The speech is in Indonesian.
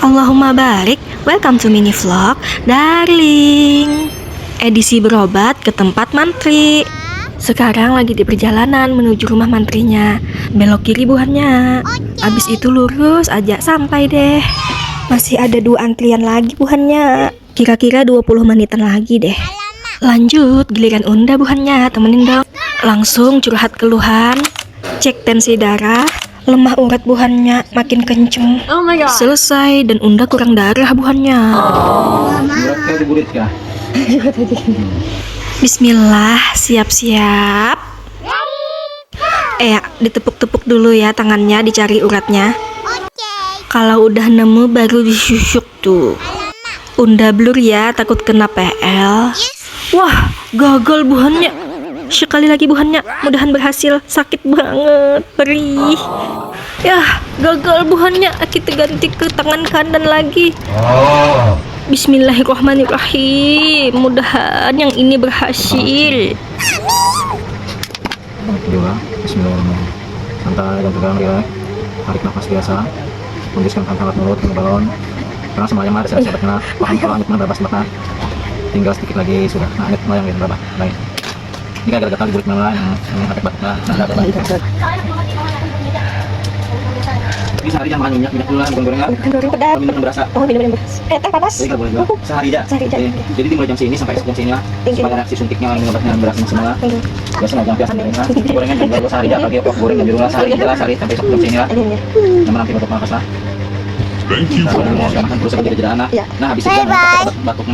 Allahumma barik, welcome to mini vlog, darling. Edisi berobat ke tempat mantri. Sekarang lagi di perjalanan menuju rumah mantrinya. Belok kiri buhannya. Abis itu lurus aja sampai deh. Masih ada 2 antrian lagi buhannya. Kira-kira 20 menitan lagi deh. Lanjut, giliran Unda buhannya, temenin dong. Langsung curhat keluhan, cek tensi darah, lemah urat buhannya makin kenceng. Oh my god. Selesai dan Unda kurang darah buhannya. Bismillah, siap-siap. Ditepuk-tepuk dulu ya tangannya, dicari uratnya. Kalau udah nemu baru disusuk tuh. Unda blur ya, takut kena PL. Wah, gagal buhannya. Sekali lagi buhannya, mudahan berhasil. Sakit banget, perih. Yah, gagal buhannya. Kita ganti ke tangan kanan lagi. Bismillahirrahmanirrahim. Mudahan yang ini berhasil. Bismillahirrahmanirrahim. Santai dan tegang ya. Tarik nafas biasa. Kondisikan hangat mulut ke balon. Karena semuanya ada saya kena paham kalau angin berabas mata. Tinggal sedikit lagi sudah. Nah, ini melayang ya berabas. Baik. Ini kan gatal burik mana yang pakai batuk lah. Nah, ada ini sehari jangan makan minyak dulu lah, bukan gorengan. Goreng pedas. Minum berasa. Oh, minum yang beras. Teh panas. Jadi nggak boleh juga. Sehari aja. Jadi dimulai jam sini sampai jam sini lah. Supaya reaksi suntiknya yang obatnya beras semua. Biasa nggak jam biasa gorengan jam 2 sehari aja. Pagi waktu goreng jam 2 sehari aja lah, sehari sampai jam sini lah. Nama nanti batuk nafas lah. Thank you for watching. Makan terus sampai jeda anak. Nah habis itu batuknya